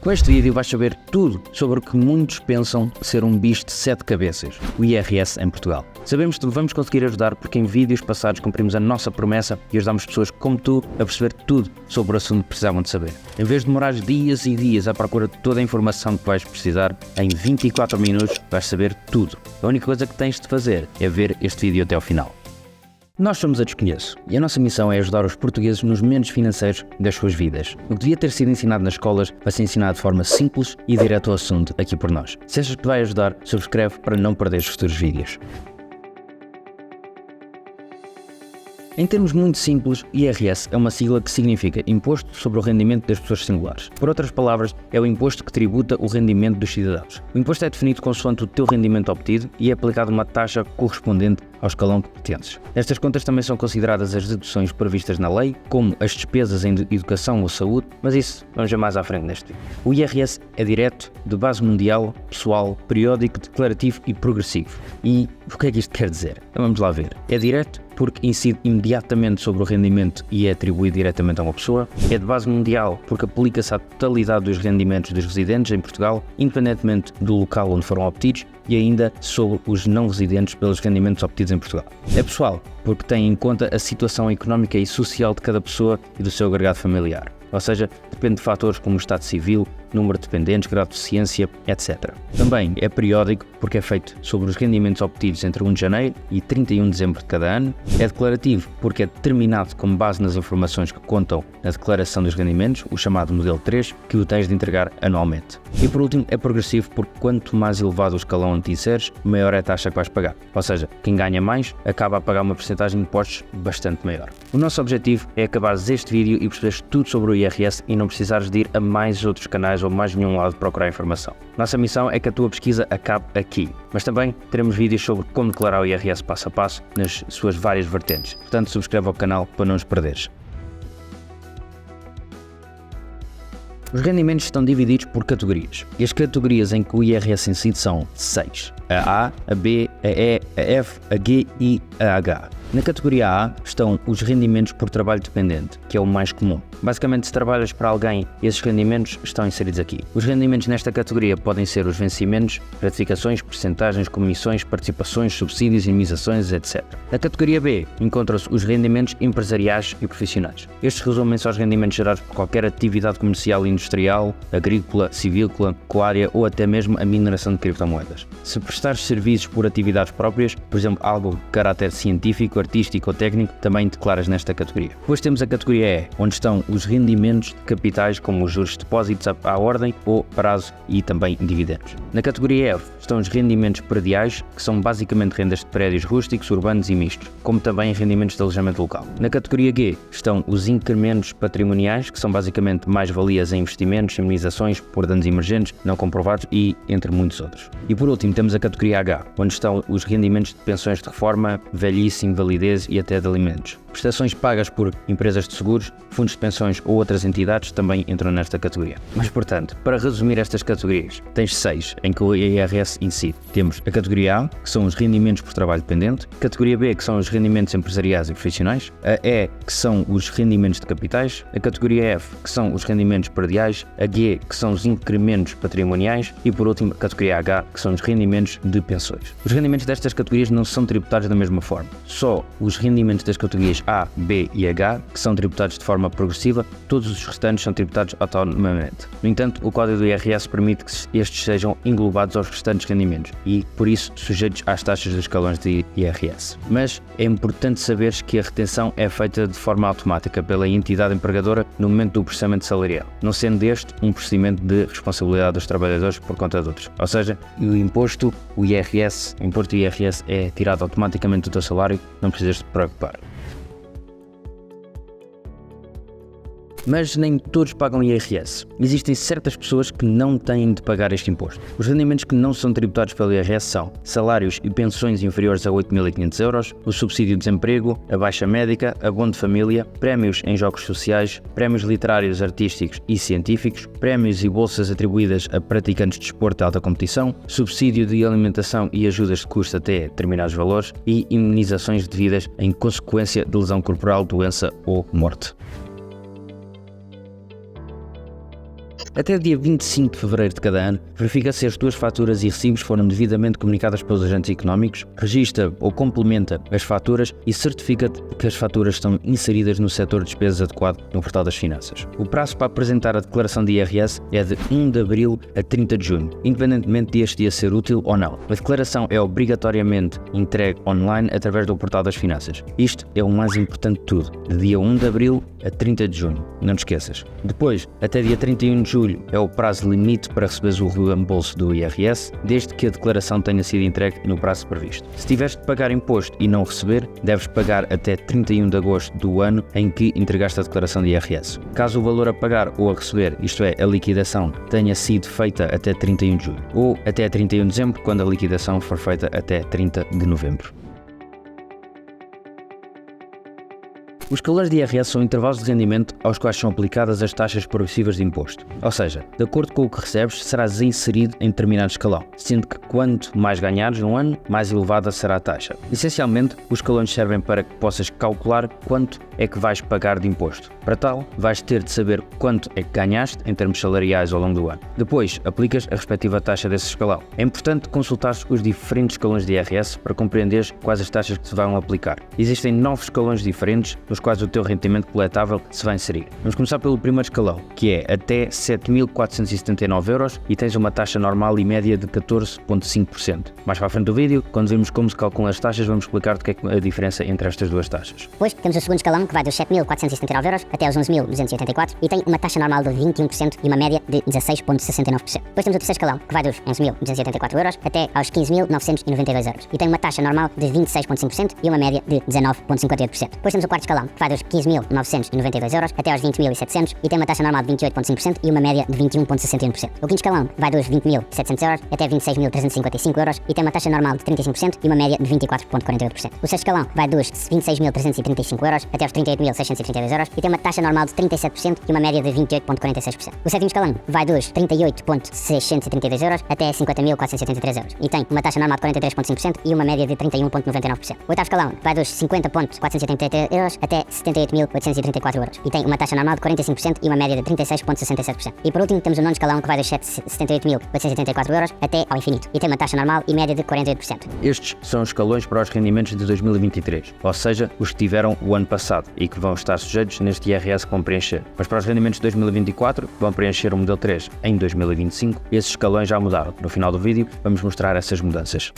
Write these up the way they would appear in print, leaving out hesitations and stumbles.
Com este vídeo vais saber tudo sobre o que muitos pensam ser um bicho de 7 cabeças, o IRS em Portugal. Sabemos que vamos conseguir ajudar porque em vídeos passados cumprimos a nossa promessa e ajudamos pessoas como tu a perceber tudo sobre o assunto que precisavam de saber. Em vez de demorar dias e dias à procura de toda a informação que vais precisar, em 24 minutos vais saber tudo. A única coisa que tens de fazer é ver este vídeo até ao final. Nós somos a Desconheço e a nossa missão é ajudar os portugueses nos momentos financeiros das suas vidas. O que devia ter sido ensinado nas escolas vai ser ensinado de forma simples e direto ao assunto aqui por nós. Se achas que te vai ajudar, subscreve para não perderes futuros vídeos. Em termos muito simples, IRS é uma sigla que significa Imposto sobre o Rendimento das Pessoas Singulares. Por outras palavras, é o imposto que tributa o rendimento dos cidadãos. O imposto é definido consoante o teu rendimento obtido e é aplicado uma taxa correspondente ao escalão que pertences. Estas contas também são consideradas as deduções previstas na lei, como as despesas em educação ou saúde, mas isso vamos ver mais à frente neste vídeo. O IRS é direto, de base mundial, pessoal, periódico, declarativo e progressivo. E o que é que isto quer dizer? Então vamos lá ver. É direto porque incide imediatamente sobre o rendimento e é atribuído diretamente a uma pessoa. É de base mundial porque aplica-se à totalidade dos rendimentos dos residentes em Portugal, independentemente do local onde foram obtidos, e ainda sobre os não residentes pelos rendimentos obtidos em Portugal. É pessoal porque tem em conta a situação económica e social de cada pessoa e do seu agregado familiar. Ou seja, depende de fatores como o estado civil, número de dependentes, grau de deficiência, etc. Também é periódico porque é feito sobre os rendimentos obtidos entre 1 de janeiro e 31 de dezembro de cada ano. É declarativo porque é determinado com base nas informações que contam na declaração dos rendimentos, o chamado modelo 3, que o tens de entregar anualmente. E por último, é progressivo porque quanto mais elevado o escalão onde te inseres, maior é a taxa que vais pagar. Ou seja, quem ganha mais acaba a pagar uma porcentagem de impostos bastante maior. O nosso objetivo é acabares este vídeo e perceberes tudo sobre o IRS e não precisares de ir a mais outros canais ou mais nenhum lado procurar informação. Nossa missão é que a tua pesquisa acabe aqui, mas também teremos vídeos sobre como declarar o IRS passo a passo nas suas várias vertentes. Portanto, subscreve ao canal para não os perderes. Os rendimentos estão divididos por categorias, e as categorias em que o IRS incide são 6. A A, a B, a E, a F, a G e a H. Na categoria A estão os rendimentos por trabalho dependente, que é o mais comum. Basicamente, se trabalhas para alguém, esses rendimentos estão inseridos aqui. Os rendimentos nesta categoria podem ser os vencimentos, gratificações, percentagens, comissões, participações, subsídios, indemnizações, etc. Na categoria B encontram-se os rendimentos empresariais e profissionais. Estes resumem-se aos rendimentos gerados por qualquer atividade comercial e industrial, agrícola, civícola, pecuária ou até mesmo a mineração de criptomoedas. Se prestares serviços por atividades próprias, por exemplo, algo de caráter científico, artístico ou técnico, também declaras nesta categoria. Depois temos a categoria E, onde estão os rendimentos de capitais como os juros de depósitos à ordem ou prazo e também dividendos. Na categoria F estão os rendimentos prediais, que são basicamente rendas de prédios rústicos, urbanos e mistos, como também rendimentos de alojamento local. Na categoria G estão os incrementos patrimoniais, que são basicamente mais-valias em investimentos, imunizações por danos emergentes, não comprovados e entre muitos outros. E por último temos a categoria H, onde estão os rendimentos de pensões de reforma, velhice, invalidez e até de alimentos. Prestações pagas por empresas de seguros, fundos de pensões ou outras entidades também entram nesta categoria. Mas, portanto, para resumir estas categorias, tens 6 em que o IRS incide. Temos a categoria A, que são os rendimentos por trabalho dependente, a categoria B, que são os rendimentos empresariais e profissionais, a E, que são os rendimentos de capitais, a categoria F, que são os rendimentos prediais, a G, que são os incrementos patrimoniais e, por último, a categoria H, que são os rendimentos de pensões. Os rendimentos destas categorias não são tributados da mesma forma. Só os rendimentos das categorias A, B e H, que são tributados de forma progressiva, todos os restantes são tributados autonomamente. No entanto, o Código do IRS permite que estes sejam englobados aos restantes rendimentos e, por isso, sujeitos às taxas dos escalões de IRS. Mas é importante saberes que a retenção é feita de forma automática pela entidade empregadora no momento do processamento salarial, não sendo este um procedimento de responsabilidade dos trabalhadores por conta de outros. Ou seja, o imposto IRS é tirado automaticamente do teu salário, não precisas te preocupar. Mas nem todos pagam IRS. Existem certas pessoas que não têm de pagar este imposto. Os rendimentos que não são tributados pelo IRS são salários e pensões inferiores a 8.500 euros, o subsídio de desemprego, a baixa médica, abono de família, prémios em jogos sociais, prémios literários, artísticos e científicos, prémios e bolsas atribuídas a praticantes de desporto de alta competição, subsídio de alimentação e ajudas de custo até determinados valores e indemnizações devidas em consequência de lesão corporal, doença ou morte. Até dia 25 de fevereiro de cada ano, verifica se as tuas faturas e recibos foram devidamente comunicadas pelos agentes económicos, registra ou complementa as faturas e certifica-te que as faturas estão inseridas no setor de despesas adequado no portal das finanças. O prazo para apresentar a declaração de IRS é de 1 de abril a 30 de junho, independentemente de este dia ser útil ou não. A declaração é obrigatoriamente entregue online através do portal das finanças. Isto é o mais importante de tudo, de dia 1 de abril a 30 de junho, não te esqueças. Depois, até dia 31 de julho é o prazo limite para receberes o reembolso do IRS, desde que a declaração tenha sido entregue no prazo previsto. Se tiveres de pagar imposto e não receber, deves pagar até 31 de agosto do ano em que entregaste a declaração de IRS. Caso o valor a pagar ou a receber, isto é, a liquidação, tenha sido feita até 31 de julho, ou até 31 de dezembro, quando a liquidação for feita até 30 de novembro. Os escalões de IRS são intervalos de rendimento aos quais são aplicadas as taxas progressivas de imposto. Ou seja, de acordo com o que recebes, serás inserido em determinado escalão, sendo que quanto mais ganhares num ano, mais elevada será a taxa. Essencialmente, os escalões servem para que possas calcular quanto é que vais pagar de imposto. Para tal, vais ter de saber quanto é que ganhaste em termos salariais ao longo do ano. Depois, aplicas a respectiva taxa desse escalão. É importante consultar os diferentes escalões de IRS para compreenderes quais as taxas que se vão aplicar. Existem 9 escalões diferentes nos quais o teu rendimento coletável se vai inserir. Vamos começar pelo primeiro escalão, que é até 7.479 euros e tens uma taxa normal e média de 14,5%. Mais para a frente do vídeo, quando vimos como se calculam as taxas, vamos explicar o que é a diferença entre estas duas taxas. Depois temos o segundo escalão, que vai dos 7.479 euros até aos 11.284 e tem uma taxa normal de 21% e uma média de 16,69%. Depois temos o terceiro escalão, que vai dos 11.284 euros até aos 15.992 euros e tem uma taxa normal de 26,5% e uma média de 19,58%. Depois temos o quarto escalão, que vai dos 15.992 euros até aos 20.700 e tem uma taxa normal de 28,5% e uma média de 21,61%. O quinto escalão vai dos 20.700 euros até 26.355 euros e tem uma taxa normal de 35% e uma média de 24,48%. O sexto escalão vai dos 26.335 euros até aos 38.632 euros e tem uma taxa normal de 37% e uma média de 28,46%. O sétimo escalão vai dos 38.632 euros até 50.473 euros e tem uma taxa normal de 43,5% e uma média de 31,99%. O oitavo escalão vai dos 50.473 euros até 78.834 euros e tem uma taxa normal de 45% e uma média de 36,67%. E por último temos o nono escalão, que vai dos 78.834 euros até ao infinito e tem uma taxa normal e média de 48%. Estes são os escalões para os rendimentos de 2023, ou seja, os que tiveram o ano passado e que vão estar sujeitos neste IRS que vão preencher. Mas para os rendimentos de 2024, que vão preencher o modelo 3 em 2025, esses escalões já mudaram. No final do vídeo vamos mostrar essas mudanças.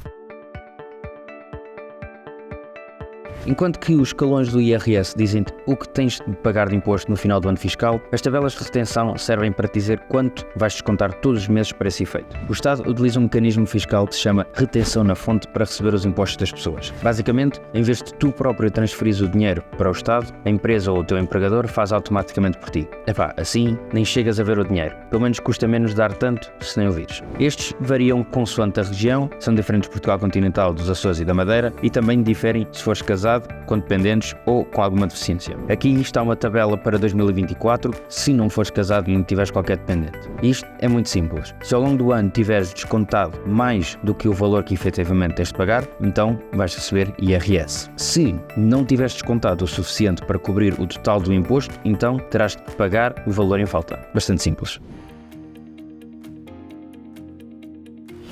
Enquanto que os escalões do IRS dizem-te o que tens de pagar de imposto no final do ano fiscal, as tabelas de retenção servem para te dizer quanto vais descontar todos os meses para esse efeito. O Estado utiliza um mecanismo fiscal que se chama retenção na fonte para receber os impostos das pessoas. Basicamente, em vez de tu próprio transferires o dinheiro para o Estado, a empresa ou o teu empregador faz automaticamente por ti. Assim nem chegas a ver o dinheiro. Pelo menos custa menos dar tanto se nem o vires. Estes variam consoante a região, são diferentes de Portugal continental, dos Açores e da Madeira e também diferem se fores casado, com dependentes ou com alguma deficiência. Aqui está uma tabela para 2024, se não fores casado e não tiveres qualquer dependente. Isto é muito simples. Se ao longo do ano tiveres descontado mais do que o valor que efetivamente tens de pagar, então vais receber IRS. Se não tiveres descontado o suficiente para cobrir o total do imposto, então terás de pagar o valor em falta. Bastante simples.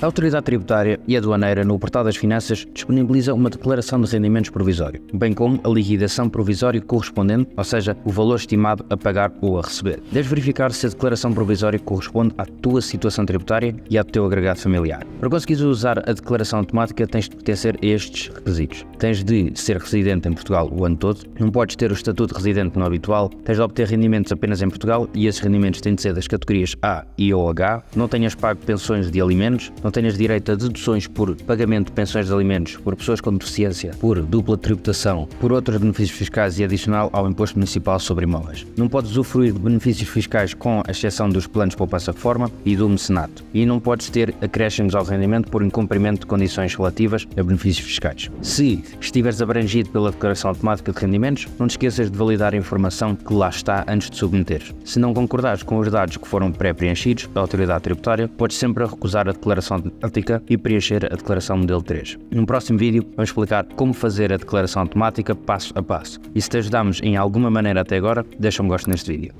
A Autoridade Tributária e Aduaneira no Portal das Finanças disponibiliza uma declaração de rendimentos provisório, bem como a liquidação provisória correspondente, ou seja, o valor estimado a pagar ou a receber. Deves verificar se a declaração provisória corresponde à tua situação tributária e ao teu agregado familiar. Para conseguires usar a declaração automática, tens de pertencer a estes requisitos. Tens de ser residente em Portugal o ano todo, não podes ter o estatuto de residente não habitual, tens de obter rendimentos apenas em Portugal e esses rendimentos têm de ser das categorias A e ou H, não tenhas pago pensões de alimentos, não tenhas direito a deduções por pagamento de pensões de alimentos, por pessoas com deficiência, por dupla tributação, por outros benefícios fiscais e adicional ao imposto municipal sobre imóveis. Não podes usufruir de benefícios fiscais com a exceção dos planos de poupança-reforma e do mecenato. E não podes ter acréscimos ao rendimento por incumprimento de condições relativas a benefícios fiscais. Se estiveres abrangido pela declaração automática de rendimentos, não te esqueças de validar a informação que lá está antes de submeteres. Se não concordares com os dados que foram pré-preenchidos pela Autoridade Tributária, podes sempre recusar a declaração automática e preencher a declaração modelo 3. No próximo vídeo vamos explicar como fazer a declaração automática passo a passo. E se te ajudamos em alguma maneira até agora, deixa um gosto neste vídeo.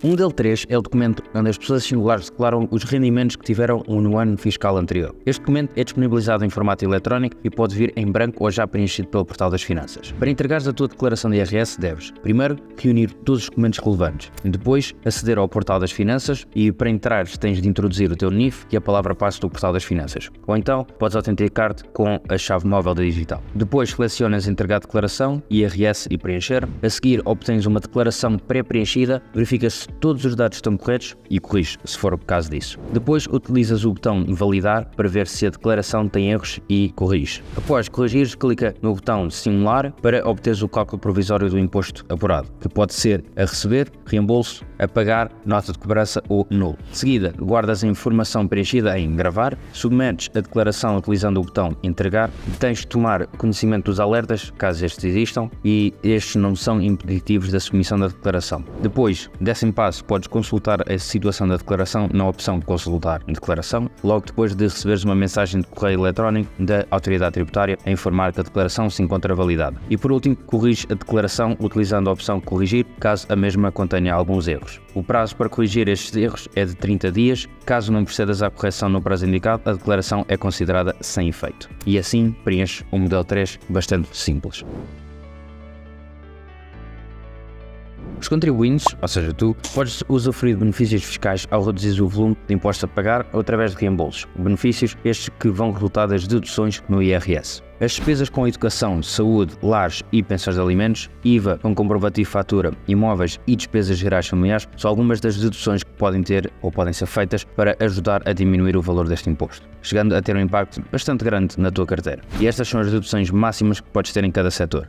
O modelo 3 é o documento onde as pessoas singulares declaram os rendimentos que tiveram no ano fiscal anterior. Este documento é disponibilizado em formato eletrónico e pode vir em branco ou já preenchido pelo Portal das Finanças. Para entregares a tua declaração de IRS, deves, primeiro, reunir todos os documentos relevantes, depois, aceder ao Portal das Finanças e, para entrares, tens de introduzir o teu NIF e a palavra-passe do Portal das Finanças. Ou então, podes autenticar-te com a chave móvel da digital. Depois, selecionas entregar declaração, IRS e preencher. A seguir, obtens uma declaração pré-preenchida, verificas se todos os dados estão corretos e corriges, se for o caso disso. Depois, utilizas o botão validar para ver se a declaração tem erros e corriges. Após corrigires, clica no botão simular para obteres o cálculo provisório do imposto apurado, que pode ser a receber, reembolso, a pagar, nota de cobrança ou nulo. De seguida, guardas a informação preenchida em gravar, submetes a declaração utilizando o botão entregar, tens de tomar conhecimento dos alertas, caso estes existam, e estes não são impeditivos da submissão da declaração. Depois, décimo passo, podes consultar a situação da declaração na opção consultar declaração, logo depois de receberes uma mensagem de correio eletrónico da autoridade tributária a informar que a declaração se encontra validada. E por último, corrige a declaração utilizando a opção corrigir, caso a mesma contenha alguns erros. O prazo para corrigir estes erros é de 30 dias. Caso não procedas à correção no prazo indicado, a declaração é considerada sem efeito. E assim preenches o modelo 3 bastante simples. Os contribuintes, ou seja, tu, podes usufruir de benefícios fiscais ao reduzir o volume de impostos a pagar ou através de reembolsos. Benefícios estes que vão resultar das deduções no IRS. As despesas com educação, saúde, lares e pensões de alimentos, IVA com comprovativo de fatura, imóveis e despesas gerais familiares são algumas das deduções que podem ter ou podem ser feitas para ajudar a diminuir o valor deste imposto, chegando a ter um impacto bastante grande na tua carteira. E estas são as deduções máximas que podes ter em cada setor.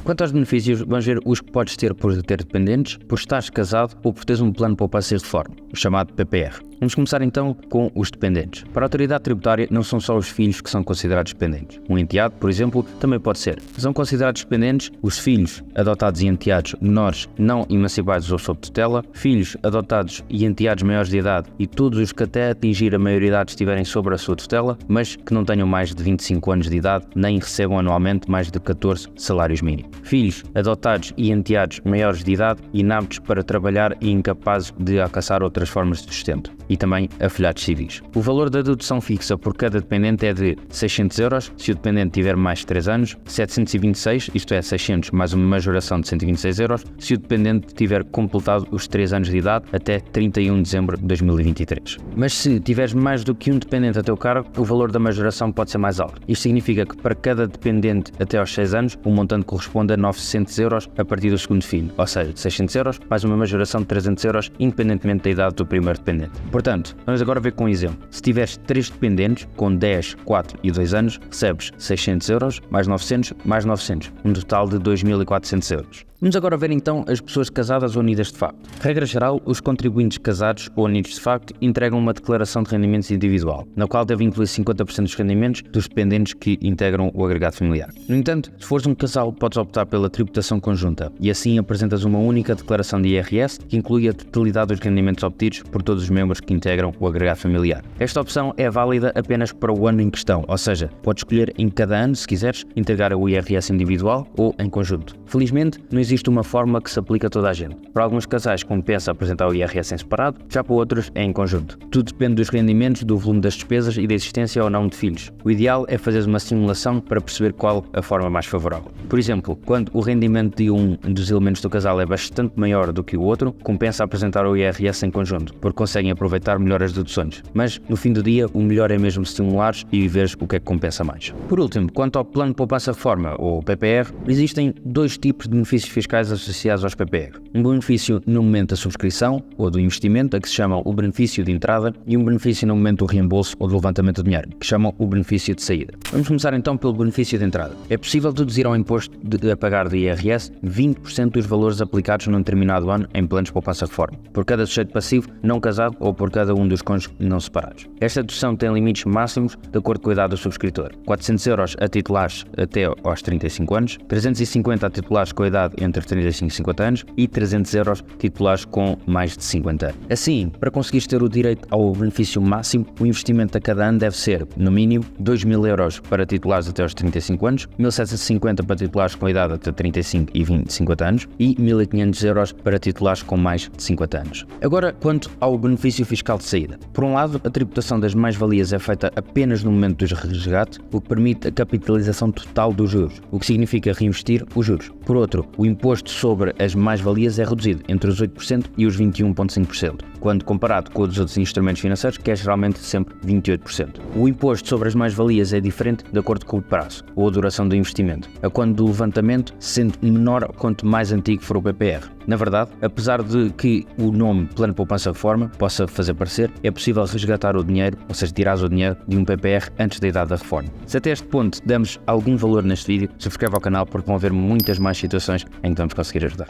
Quanto aos benefícios, vamos ver os que podes ter por ter dependentes, por estares casado ou por teres um plano de poupança e reforma, o chamado PPR. Vamos começar então com os dependentes. Para a autoridade tributária, não são só os filhos que são considerados dependentes. Um enteado, por exemplo, também pode ser. São considerados dependentes os filhos adotados e enteados menores não emancipados ou sob tutela, filhos adotados e enteados maiores de idade e todos os que até atingir a maioridade estiverem sobre a sua tutela, mas que não tenham mais de 25 anos de idade nem recebam anualmente mais de 14 salários mínimos. Filhos adotados e enteados maiores de idade, inaptos para trabalhar e incapazes de alcançar outras formas de sustento. E também afilhados civis. O valor da dedução fixa por cada dependente é de 600 euros, se o dependente tiver mais de 3 anos, 726, isto é, 600 mais uma majoração de 126 euros, se o dependente tiver completado os 3 anos de idade até 31 de dezembro de 2023. Mas se tiveres mais do que um dependente a teu cargo, o valor da majoração pode ser mais alto. Isto significa que para cada dependente até aos 6 anos, o montante corresponde a 900 euros a partir do segundo filho, ou seja, de 600 euros mais uma majoração de 300 euros, independentemente da idade do primeiro dependente. Portanto, vamos agora ver com um exemplo. Se tiveres 3 dependentes, com 10, 4 e 2 anos, recebes 600 euros, mais 900, mais 900, um total de 2.400 euros. Vamos agora ver então as pessoas casadas ou unidas de facto. Regra geral, os contribuintes casados ou unidos de facto entregam uma declaração de rendimentos individual, na qual deve incluir 50% dos rendimentos dos dependentes que integram o agregado familiar. No entanto, se fores um casal, podes optar pela tributação conjunta e assim apresentas uma única declaração de IRS que inclui a totalidade dos rendimentos obtidos por todos os membros que integram o agregado familiar. Esta opção é válida apenas para o ano em questão, ou seja, podes escolher em cada ano, se quiseres, integrar o IRS individual ou em conjunto. Felizmente, não existe uma fórmula que se aplica a toda a gente. Para alguns casais compensa apresentar o IRS em separado, já para outros é em conjunto. Tudo depende dos rendimentos, do volume das despesas e da existência ou não de filhos. O ideal é fazer uma simulação para perceber qual a forma mais favorável. Por exemplo, quando o rendimento de um dos elementos do casal é bastante maior do que o outro, compensa apresentar o IRS em conjunto, porque conseguem aproveitar melhor as deduções. Mas, no fim do dia, o melhor é mesmo simulares e veres o que é que compensa mais. Por último, quanto ao Plano de Poupança Reforma, ou PPR, existem dois tipos de benefícios fiscais associados aos PPR. Um benefício no momento da subscrição ou do investimento, a que se chama o benefício de entrada, e um benefício no momento do reembolso ou do levantamento do dinheiro, que chamam o benefício de saída. Vamos começar então pelo benefício de entrada. É possível deduzir ao imposto a pagar do IRS 20% dos valores aplicados num determinado ano em planos de poupança reforma, por cada sujeito passivo não casado ou por cada um dos cônjuges não separados. Esta dedução tem limites máximos de acordo com a idade do subscritor. 400 euros a titulares até aos 35 anos, 350 a titulares com a idade entre 35 e 50 anos e 300 euros titulares com mais de 50 anos. Assim, para conseguires ter o direito ao benefício máximo, o investimento a cada ano deve ser, no mínimo, 2.000 euros para titulares até aos 35 anos, 1.750 para titulares com idade até 35 e 50 anos e 1.500 euros para titulares com mais de 50 anos. Agora, quanto ao benefício fiscal de saída. Por um lado, a tributação das mais-valias é feita apenas no momento dos resgates, o que permite a capitalização total dos juros, o que significa reinvestir os juros. Por outro, o imposto sobre as mais-valias é reduzido entre os 8% e os 21,5%, quando comparado com os outros instrumentos financeiros, que é geralmente sempre 28%. O imposto sobre as mais-valias é diferente de acordo com o prazo ou a duração do investimento, a quando do levantamento, sendo menor quanto mais antigo for o PPR. Na verdade, apesar de que o nome Plano de Poupança Reforma possa fazer parecer, é possível resgatar o dinheiro, ou seja, tirar o dinheiro de um PPR antes da idade da reforma. Se até este ponto damos algum valor neste vídeo, subscreve ao canal porque vão haver muitas mais situações em que vamos conseguir ajudar.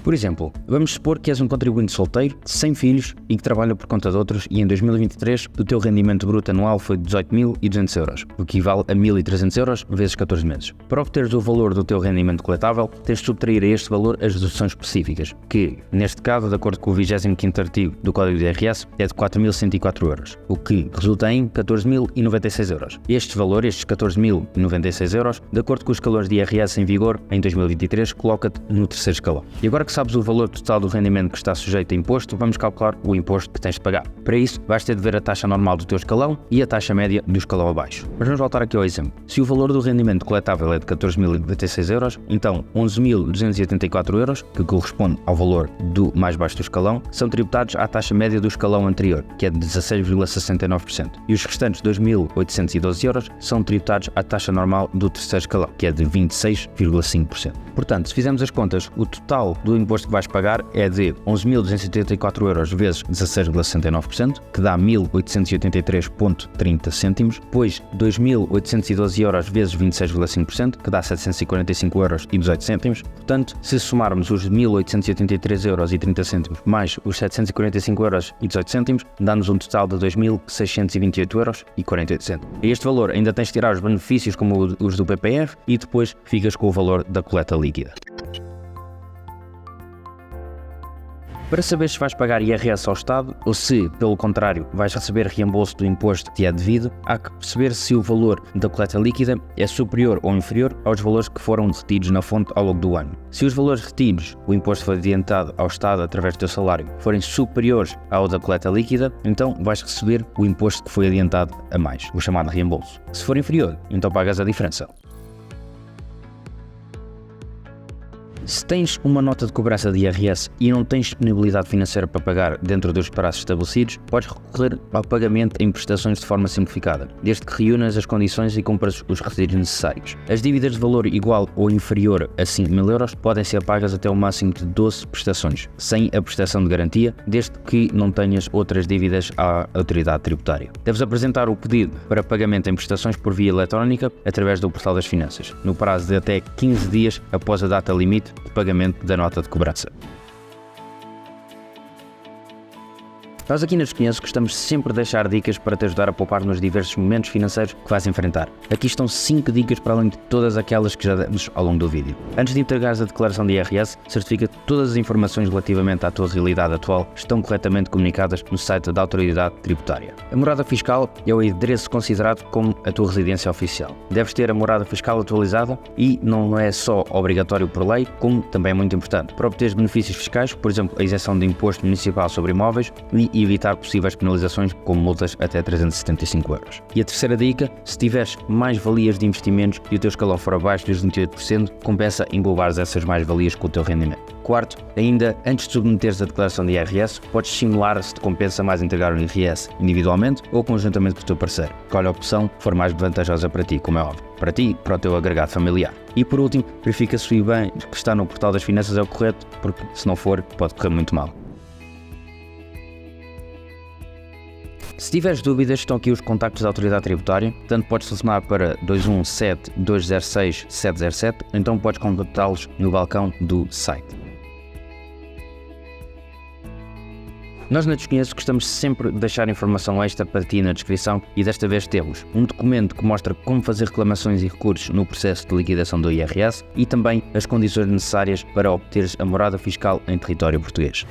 Por exemplo, vamos supor que és um contribuinte solteiro, sem filhos e que trabalha por conta de outros e em 2023 o teu rendimento bruto anual foi de 18.200 euros, o que equivale a 1.300 euros vezes 14 meses. Para obteres o valor do teu rendimento coletável, tens de subtrair a este valor as deduções específicas, que, neste caso, de acordo com o 25º artigo do Código de IRS, é de 4.104 euros, o que resulta em 14.096 euros. Este valor, estes 14.096 euros, de acordo com os escalões de IRS em vigor em 2023, coloca-te no terceiro escalão. E agora que sabes o valor total do rendimento que está sujeito a imposto, vamos calcular o imposto que tens de pagar. Para isso, vais ter de ver a taxa normal do teu escalão e a taxa média do escalão abaixo. Mas vamos voltar aqui ao exemplo. Se o valor do rendimento coletável é de 14.096 euros, então 11.284 euros, que corresponde ao valor do mais baixo do escalão, são tributados à taxa média do escalão anterior, que é de 16,69%. E os restantes 2.812 euros são tributados à taxa normal do terceiro escalão, que é de 26,5%. Portanto, se fizermos as contas, o total do imposto que vais pagar é de 11.284 euros vezes 16,69%, que dá 1.883,30 cêntimos, depois 2.812 euros vezes 26,5%, que dá 745 euros e 18 cêntimos. Portanto, se somarmos os 1.883 euros e 30 cêntimos mais os 745 euros e 18 cêntimos, dá-nos um total de 2.628 euros e 48 cêntimos. A este valor ainda tens de tirar os benefícios como os do PPR e depois ficas com o valor da coleta líquida. Para saber se vais pagar IRS ao Estado ou se, pelo contrário, vais receber reembolso do imposto que te é devido, há que perceber se o valor da coleta líquida é superior ou inferior aos valores que foram retidos na fonte ao longo do ano. Se os valores retidos, o imposto foi adiantado ao Estado através do teu salário, forem superiores ao da coleta líquida, então vais receber o imposto que foi adiantado a mais, o chamado reembolso. Se for inferior, então pagas a diferença. Se tens uma nota de cobrança de IRS e não tens disponibilidade financeira para pagar dentro dos prazos estabelecidos, podes recorrer ao pagamento em prestações de forma simplificada, desde que reúnas as condições e cumpras os requisitos necessários. As dívidas de valor igual ou inferior a 5.000 euros podem ser pagas até o máximo de 12 prestações, sem a prestação de garantia, desde que não tenhas outras dívidas à autoridade tributária. Deves apresentar o pedido para pagamento em prestações por via eletrónica através do Portal das Finanças, no prazo de até 15 dias após a data limite de pagamento da nota de cobrança. Nós aqui nas Conheço gostamos sempre de deixar dicas para te ajudar a poupar nos diversos momentos financeiros que vais enfrentar. Aqui estão 5 dicas para além de todas aquelas que já demos ao longo do vídeo. Antes de entregares a declaração de IRS, certifica que todas as informações relativamente à tua realidade atual estão corretamente comunicadas no site da Autoridade Tributária. A morada fiscal é o endereço considerado como a tua residência oficial. Deves ter a morada fiscal atualizada e não é só obrigatório por lei, como também é muito importante. Para obter benefícios fiscais, por exemplo, a isenção de imposto municipal sobre imóveis e evitar possíveis penalizações como multas até 375 euros. E a terceira dica, se tiveres mais-valias de investimentos e o teu escalão for abaixo dos 28%, compensa englobares essas mais-valias com o teu rendimento. Quarto, ainda antes de submeteres a declaração de IRS, podes simular se te compensa mais entregar o IRS individualmente ou conjuntamente com o teu parceiro. Escolhe a opção que for mais vantajosa para ti, como é óbvio. Para ti, para o teu agregado familiar. E por último, verifica se o IBAN que está no Portal das Finanças é o correto, porque se não for, pode correr muito mal. Se tiveres dúvidas, estão aqui os contactos da Autoridade Tributária, tanto podes telefonar para 217-206-707, então podes contactá-los no balcão do site. Nós na Desconheço gostamos sempre de deixar informação extra para ti na descrição e desta vez temos um documento que mostra como fazer reclamações e recursos no processo de liquidação do IRS e também as condições necessárias para obteres a morada fiscal em território português.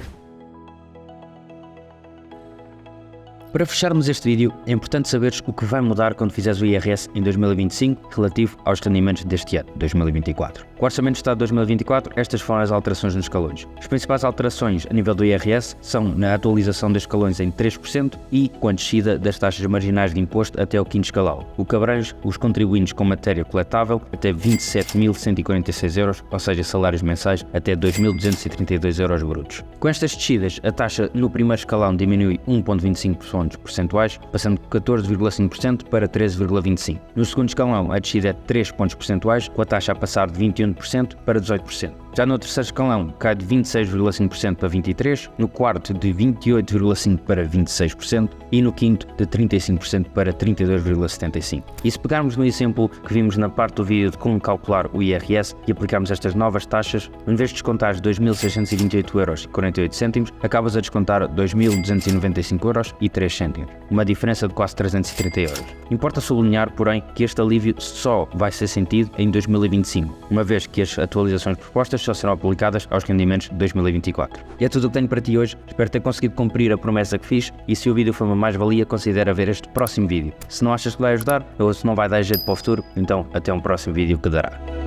Para fecharmos este vídeo, é importante saberes o que vai mudar quando fizeres o IRS em 2025 relativo aos rendimentos deste ano, 2024. Com o Orçamento de Estado de 2024, estas foram as alterações nos escalões. As principais alterações a nível do IRS são na atualização dos escalões em 3% e com a descida das taxas marginais de imposto até o 5º escalão, o que abrange os contribuintes com matéria coletável até 27.146 euros, ou seja, salários mensais até 2.232 euros brutos. Com estas descidas, a taxa no primeiro escalão diminui 1,25 pontos percentuais, passando de 14,5% para 13,25%. No segundo escalão, a descida é de 3 pontos percentuais, com a taxa a passar de 21% para 18%. Já no terceiro escalão, cai de 26,5% para 23%, no quarto de 28,5% para 26% e no quinto de 35% para 32,75%. E se pegarmos no exemplo que vimos na parte do vídeo de como calcular o IRS e aplicarmos estas novas taxas, em vez de descontar 2.628,48 euros, acabas a descontar 2.295 euros e 3 cêntimos, uma diferença de quase 330 euros. Importa sublinhar, porém, que este alívio só vai ser sentido em 2025, uma vez que as atualizações propostas só serão aplicadas aos rendimentos de 2024. E é tudo o que tenho para ti hoje, espero ter conseguido cumprir a promessa que fiz e se o vídeo foi uma mais-valia, considera ver este próximo vídeo. Se não achas que vai ajudar ou se não vai dar jeito para o futuro, então até um próximo vídeo que dará.